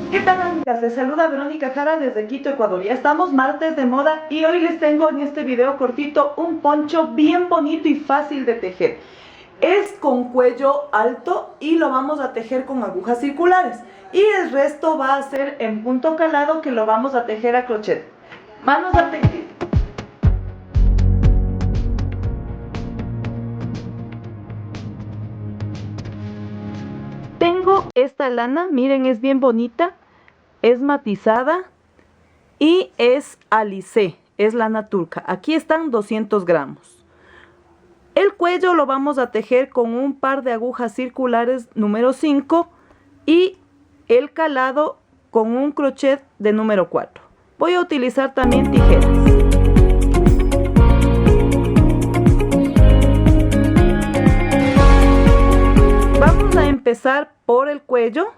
¿Qué tal, amigas? Les saluda Verónica Jara desde Quito, Ecuador. Ya estamos martes de moda y hoy les tengo en este video cortito un poncho bien bonito y fácil de tejer. Es con cuello alto y lo vamos a tejer con agujas circulares. Y el resto va a ser en punto calado, que lo vamos a tejer a crochet. Manos a tejer. Tengo esta lana, miren, es bien bonita, es matizada y es Alice, es lana turca. Aquí están 200 gramos. El cuello lo vamos a tejer con un par de agujas circulares número 5 y el calado con un crochet de número 4. Voy a utilizar también tijeras. Vamos a empezar por el cuello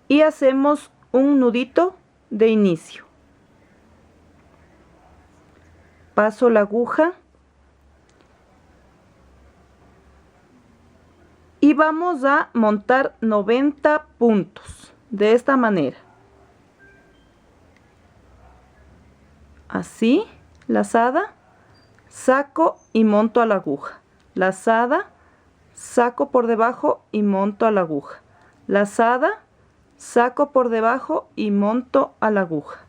y hacemos un nudito de inicio. Paso la aguja y vamos a montar 90 puntos de esta manera. Así, lazada, saco y monto a la aguja. Lazada, saco por debajo y monto a la aguja. Lazada, saco por debajo y monto a la aguja.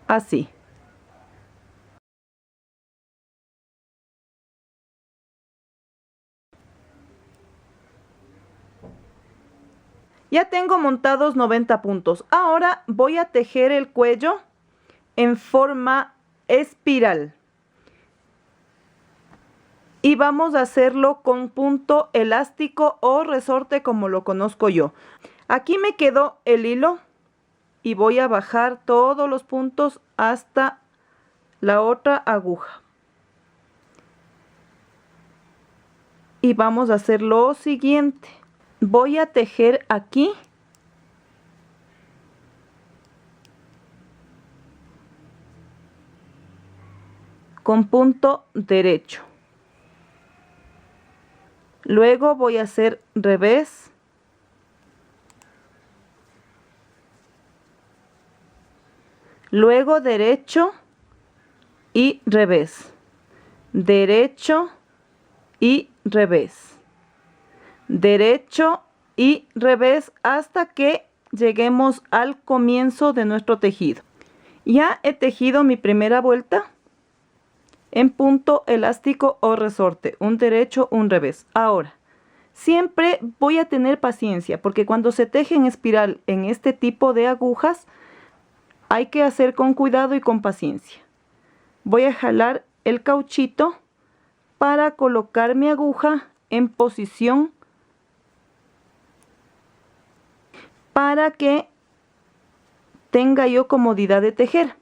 Así. Ya tengo montados 90 puntos. Ahora voy a tejer el cuello en forma espiral. Y vamos a hacerlo con punto elástico o resorte, como lo conozco yo. Aquí me quedó el hilo y voy a bajar todos los puntos hasta la otra aguja. Y vamos a hacer lo siguiente. Voy a tejer aquí con punto derecho. Luego voy a hacer revés. Luego derecho y revés. Derecho y revés. Derecho y revés hasta que lleguemos al comienzo de nuestro tejido. Ya he tejido mi primera vuelta en punto elástico o resorte, un derecho, un revés. Ahora, siempre voy a tener paciencia porque cuando se teje en espiral en este tipo de agujas, hay que hacer con cuidado y con paciencia. Voy a jalar el cauchito para colocar mi aguja en posición para que tenga yo comodidad de tejer.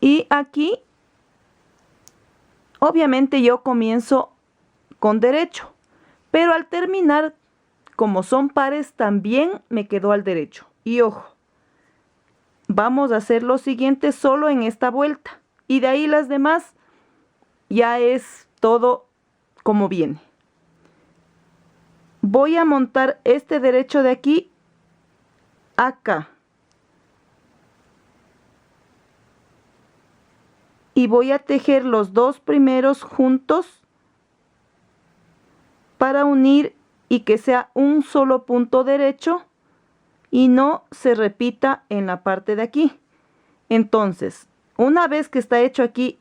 Y aquí, obviamente yo comienzo con derecho, pero al terminar, como son pares, también me quedo al derecho. Y ojo, vamos a hacer lo siguiente solo en esta vuelta. Y de ahí las demás ya es todo como viene. Voy a montar este derecho de aquí acá. Y voy a tejer los dos primeros juntos para unir y que sea un solo punto derecho y no se repita en la parte de aquí. Entonces, una vez que está hecho aquí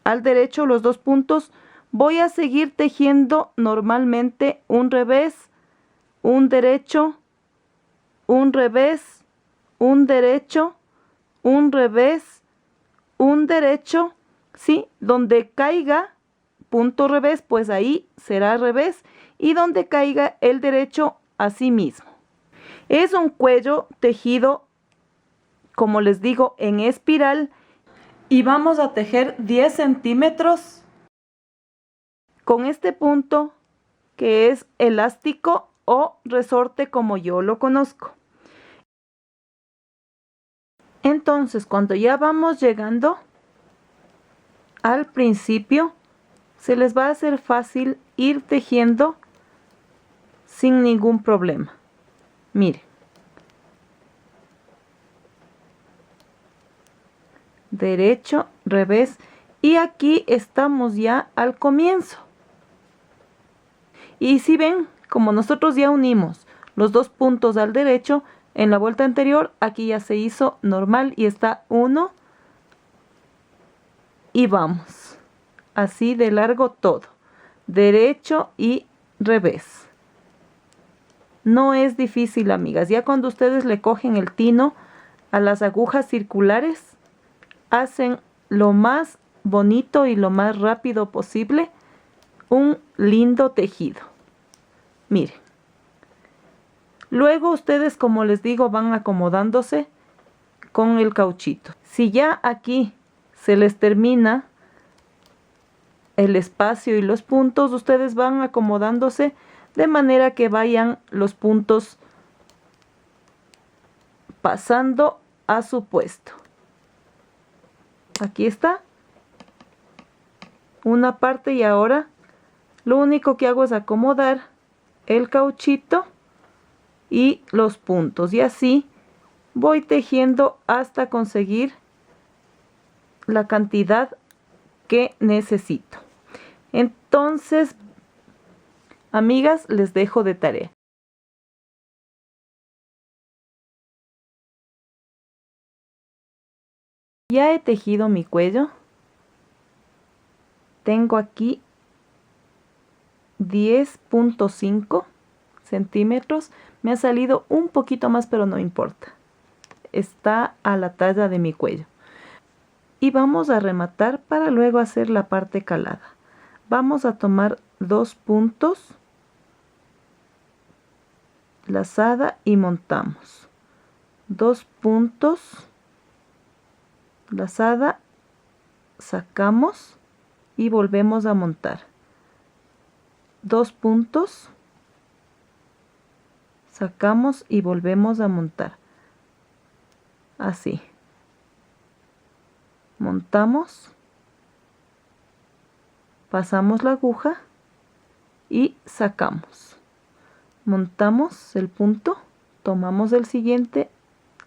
al derecho los dos puntos, voy a seguir tejiendo normalmente un revés, un derecho, un revés, un derecho, un revés, un derecho, ¿sí? Donde caiga punto revés, pues ahí será revés, y donde caiga el derecho, así mismo. Es un cuello tejido, como les digo, en espiral, y vamos a tejer 10 centímetros con este punto que es elástico o resorte, como yo lo conozco. Entonces, cuando ya vamos llegando al principio, se les va a hacer fácil ir tejiendo sin ningún problema. Miren. Derecho, revés, y aquí estamos ya al comienzo. Y si ven, como nosotros ya unimos los dos puntos al derecho, en la vuelta anterior, aquí ya se hizo normal y está 1 y vamos. Así de largo todo. Derecho y revés. No es difícil, amigas. Ya cuando ustedes le cogen el tino a las agujas circulares, hacen lo más bonito y lo más rápido posible un lindo tejido. Miren. Luego ustedes, como les digo, van acomodándose con el cauchito. Si ya aquí se les termina el espacio y los puntos, ustedes van acomodándose de manera que vayan los puntos pasando a su puesto. Aquí está una parte y ahora lo único que hago es acomodar el cauchito y los puntos, y así voy tejiendo hasta conseguir la cantidad que necesito. Entonces, amigas, les dejo de tarea. Ya he tejido mi cuello. Tengo aquí 10.5 centímetros. Me ha salido un poquito más, pero no importa. Está a la talla de mi cuello. Y vamos a rematar para luego hacer la parte calada. Vamos a tomar 2 puntos, lazada y montamos. 2 puntos, lazada, sacamos y volvemos a montar. 2 puntos, sacamos y volvemos a montar. Así. Montamos, pasamos la aguja y sacamos. Montamos el punto, tomamos el siguiente,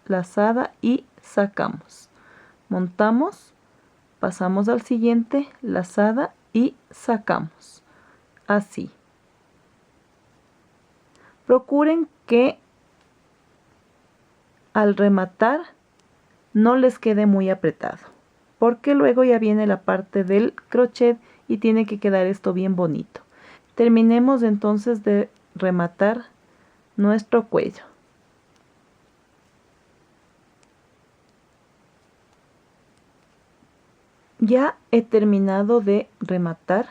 lazada y sacamos. Montamos, pasamos al siguiente, lazada y sacamos. Así. Procuren que al rematar no les quede muy apretado, porque luego ya viene la parte del crochet y tiene que quedar esto bien bonito. Terminemos entonces de rematar nuestro cuello. Ya he terminado de rematar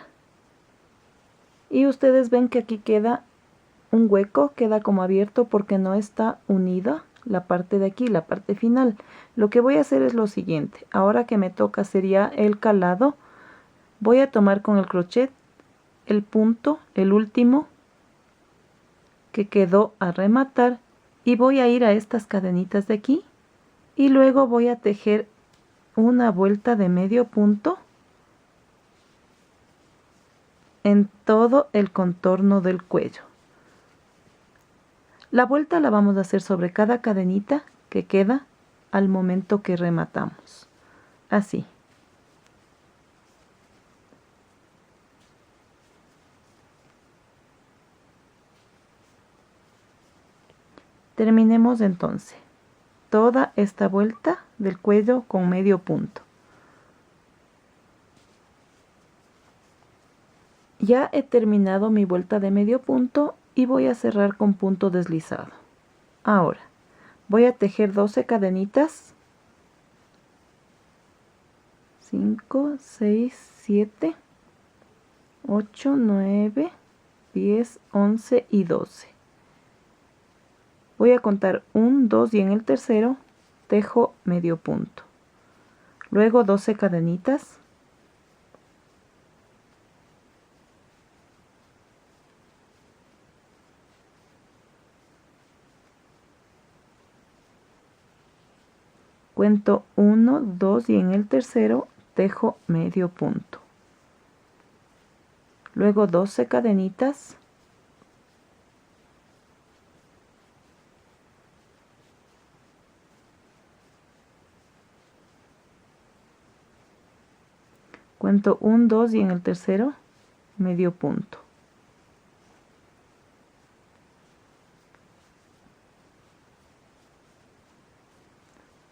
y ustedes ven que aquí queda un hueco, queda como abierto porque no está unida la parte de aquí, la parte final. Lo que voy a hacer es lo siguiente. Ahora que me toca sería el calado, voy a tomar con el crochet el punto, el último que quedó a rematar, y voy a ir a estas cadenitas de aquí y luego voy a tejer una vuelta de medio punto en todo el contorno del cuello. La vuelta la vamos a hacer sobre cada cadenita que queda al momento que rematamos. Así. Terminemos entonces toda esta vuelta del cuello con medio punto. Ya he terminado mi vuelta de medio punto y voy a cerrar con punto deslizado. Ahora voy a tejer 12 cadenitas. 5, 6, 7, 8, 9, 10, 11 y 12. Voy a contar 1, 2 y en el tercero tejo medio punto. Luego 12 cadenitas. Cuento 1, 2 y en el tercero tejo medio punto. Luego 12 cadenitas. Cuento 1, 2 y en el tercero medio punto.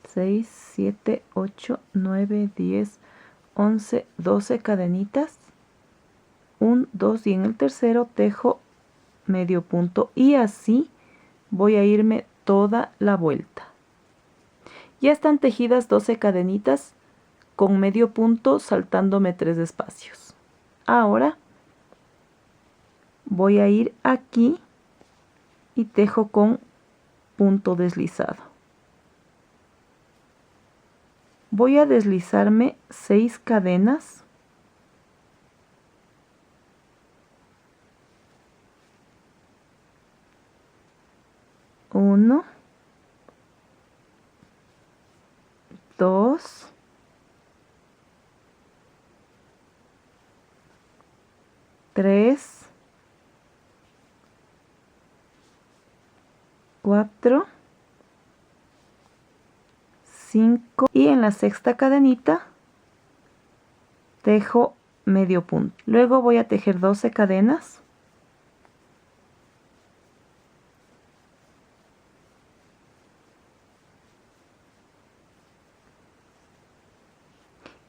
Seis, 7, 8, 9, 10, 11, 12 cadenitas. 1, 2 y en el tercero tejo medio punto y así voy a irme toda la vuelta. Ya están tejidas 12 cadenitas con medio punto saltándome 3 espacios. Ahora voy a ir aquí y tejo con punto deslizado. Voy a deslizarme 6 cadenas. Uno, 2, 3, 4, 5 y en la sexta cadenita tejo medio punto. Luego voy a tejer 12 cadenas.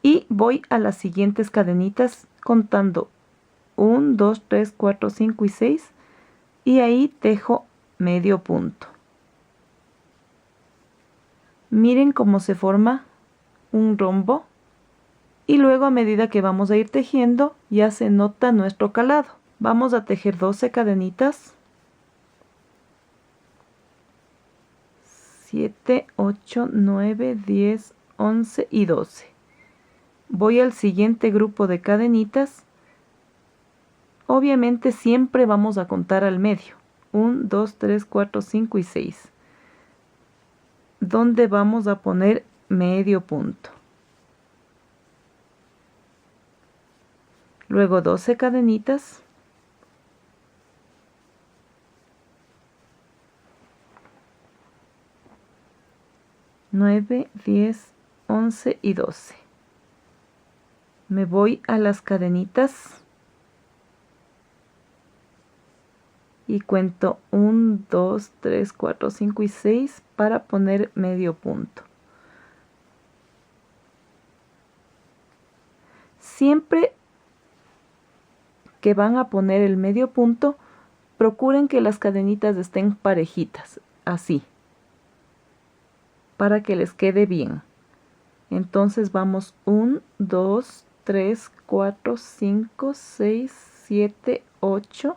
Y voy a las siguientes cadenitas contando 1, 2, 3, 4, 5 y 6 y ahí tejo medio punto. Miren cómo se forma un rombo y luego a medida que vamos a ir tejiendo ya se nota nuestro calado. Vamos a tejer 12 cadenitas. 7, 8, 9, 10, 11 y 12. Voy al siguiente grupo de cadenitas. Obviamente siempre vamos a contar al medio. 1, 2, 3, 4, 5 y 6. Donde vamos a poner medio punto. Luego 12 cadenitas. 9, 10, 11 y 12. Me voy a las cadenitas y cuento 1, 2, 3, 4, 5 y 6 para poner medio punto. Siempre que van a poner el medio punto, procuren que las cadenitas estén parejitas, así, para que les quede bien. Entonces vamos 1, 2, 3, 4, 5, 6, 7, 8,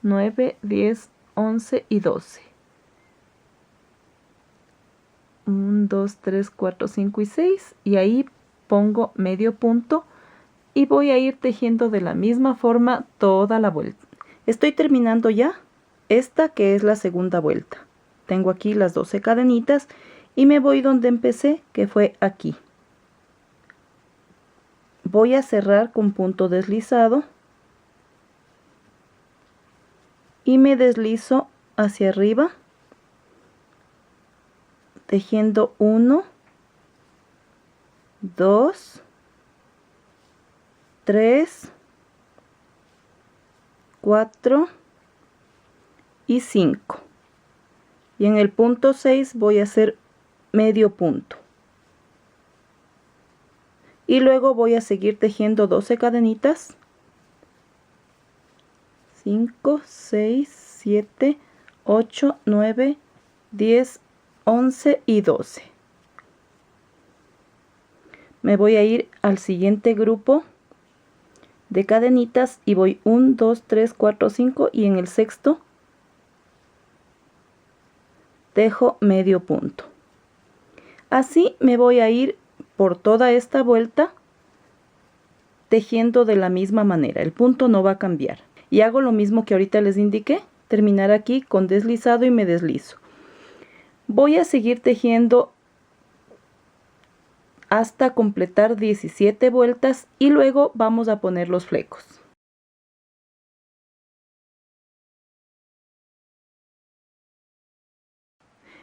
9, 10, 11 y 12. 1, 2, 3, 4, 5 y 6 y ahí pongo medio punto y voy a ir tejiendo de la misma forma toda la vuelta. Estoy terminando ya esta que es la segunda vuelta. Tengo aquí las 12 cadenitas y me voy donde empecé, que fue aquí. Voy a cerrar con punto deslizado y me deslizo hacia arriba tejiendo 1, 2, 3, 4 y 5. Y en el punto 6 voy a hacer medio punto. Y luego voy a seguir tejiendo 12 cadenitas. 5, 6, 7, 8, 9, 10, 11 y 12. Me voy a ir al siguiente grupo de cadenitas y voy 1, 2, 3, 4, 5 y en el sexto tejo medio punto. Así me voy a ir por toda esta vuelta tejiendo de la misma manera. El punto no va a cambiar. Y hago lo mismo que ahorita les indiqué. Terminar aquí con deslizado y me deslizo. Voy a seguir tejiendo hasta completar 17 vueltas y luego vamos a poner los flecos.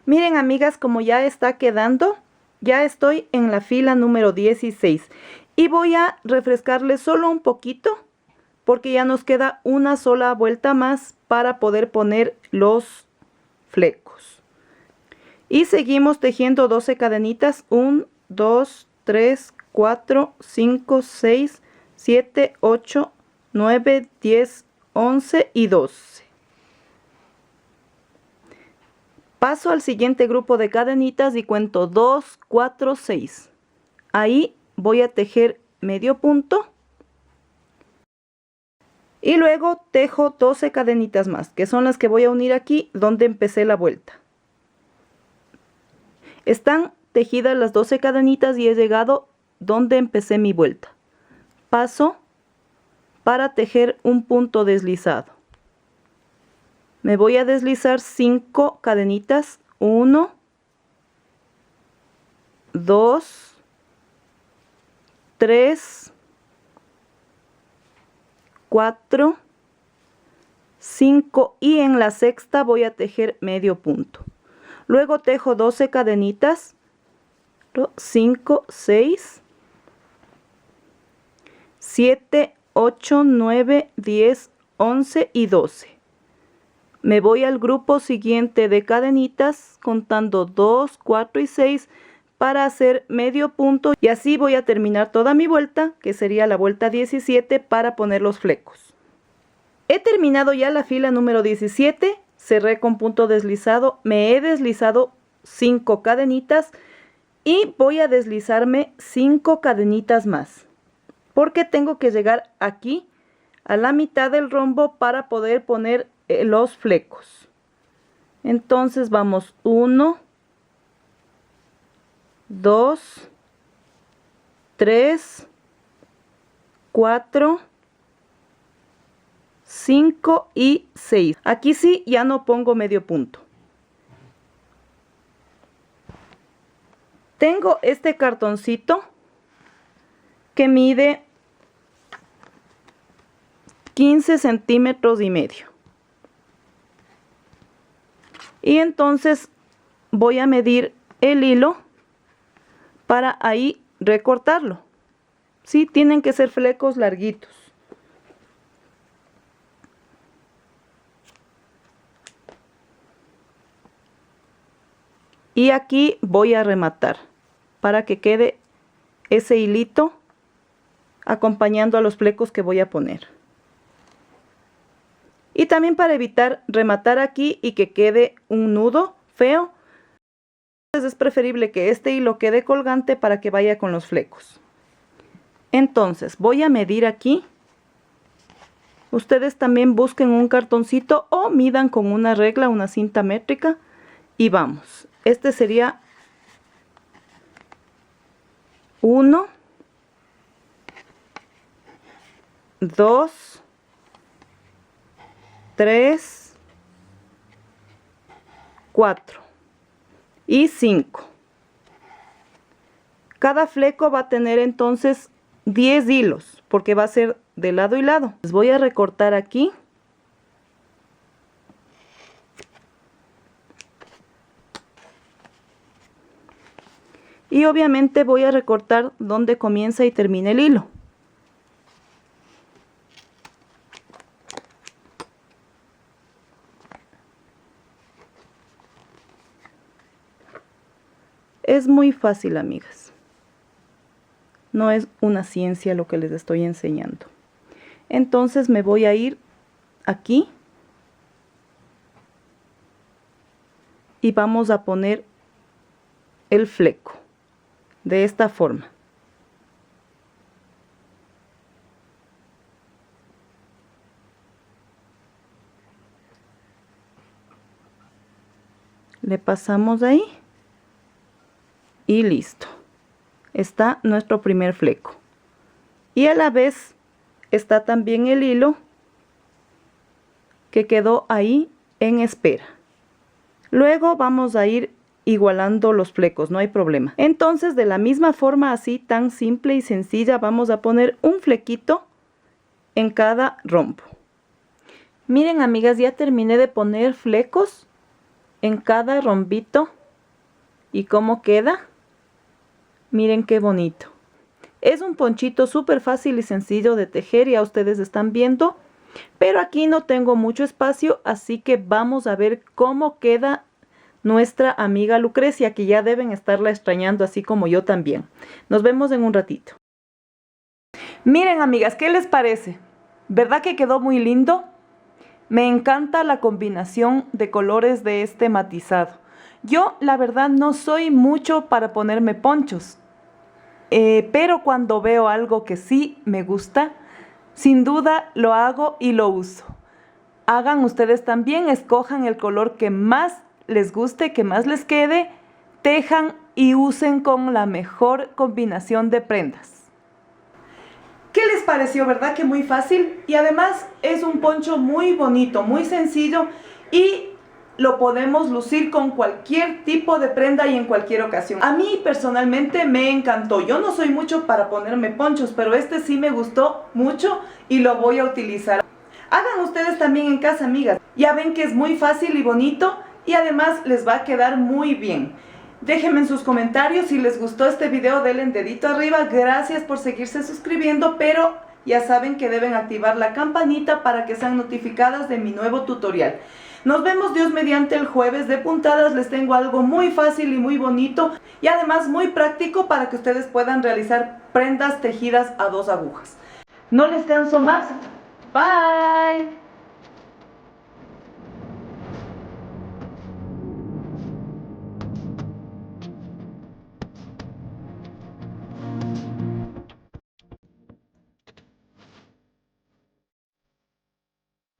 Miren, amigas, como ya está quedando, ya estoy en la fila número 16 Y voy a refrescarle solo un poquito, porque ya nos queda una sola vuelta más para poder poner los flecos. Y seguimos tejiendo 12 cadenitas. 1, 2, 3, 4, 5, 6, 7, 8, 9, 10, 11 y 12. Paso al siguiente grupo de cadenitas y cuento 2, 4, 6. Ahí voy a tejer medio punto. Y luego tejo 12 cadenitas más, que son las que voy a unir aquí donde empecé la vuelta. Están tejidas las 12 cadenitas y he llegado donde empecé mi vuelta. Paso para tejer un punto deslizado. Me voy a deslizar 5 cadenitas. 1, 2, 3, 4, 5 y en la sexta voy a tejer medio punto. Luego tejo 12 cadenitas. 5, 6, 7, 8, 9, 10, 11 y 12. Me voy al grupo siguiente de cadenitas contando 2, 4 y 6 para hacer medio punto y así voy a terminar toda mi vuelta, que sería la vuelta 17, para poner los flecos. He terminado ya la fila número 17, cerré con punto deslizado, me he deslizado 5 cadenitas y voy a deslizarme 5 cadenitas más, porque tengo que llegar aquí a la mitad del rombo para poder poner los flecos. Entonces vamos 1, 2, 3, 4, 5 y 6. Aquí sí ya no pongo medio punto. Tengo este cartoncito que mide 15 centímetros y medio. Y entonces voy a medir el hilo para ahí recortarlo. Sí, tienen que ser flecos larguitos. Y aquí voy a rematar para que quede ese hilito acompañando a los flecos que voy a poner. Y también para evitar rematar aquí y que quede un nudo feo, entonces es preferible que este hilo quede colgante para que vaya con los flecos. Entonces voy a medir aquí. Ustedes también busquen un cartoncito o midan con una regla, una cinta métrica y vamos. Este sería 1, 2, 3, 4 y 5. Cada fleco va a tener entonces 10 hilos porque va a ser de lado y lado. Les voy a recortar aquí. Y obviamente voy a recortar donde comienza y termina el hilo. Es muy fácil, amigas. No es una ciencia lo que les estoy enseñando. Entonces me voy a ir aquí. Y vamos a poner el fleco. De esta forma. Le pasamos ahí. Y listo. Está nuestro primer fleco. Y a la vez está también el hilo que quedó ahí en espera. Luego vamos a ir igualando los flecos, no hay problema. Entonces de la misma forma, así tan simple y sencilla, vamos a poner un flequito en cada rombo. Miren, amigas, ya terminé de poner flecos en cada rombito y cómo queda. Miren qué bonito. Es un ponchito súper fácil y sencillo de tejer, ya ustedes están viendo. Pero aquí no tengo mucho espacio, así que vamos a ver cómo queda nuestra amiga Lucrecia, que ya deben estarla extrañando, así como yo también. Nos vemos en un ratito. Miren, amigas, ¿qué les parece? ¿Verdad que quedó muy lindo? Me encanta la combinación de colores de este matizado. Yo, la verdad, no soy mucho para ponerme ponchos, pero cuando veo algo que sí me gusta, sin duda lo hago y lo uso. Hagan ustedes también, escojan el color que más les guste, que más les quede, tejan y usen con la mejor combinación de prendas. ¿Qué les pareció? ¿Verdad que muy fácil? Y además es un poncho muy bonito, muy sencillo y lo podemos lucir con cualquier tipo de prenda y en cualquier ocasión. A mí personalmente me encantó. Yo no soy mucho para ponerme ponchos, pero este sí me gustó mucho y lo voy a utilizar. Hagan ustedes también en casa, amigas. Ya ven que es muy fácil y bonito y además les va a quedar muy bien. Déjenme en sus comentarios si les gustó este video, denle dedito arriba. Gracias por seguirse suscribiendo, pero ya saben que deben activar la campanita para que sean notificadas de mi nuevo tutorial. Nos vemos Dios mediante el jueves de puntadas. Les tengo algo muy fácil y muy bonito y además muy práctico para que ustedes puedan realizar prendas tejidas a 2 agujas. No les canso más. Bye.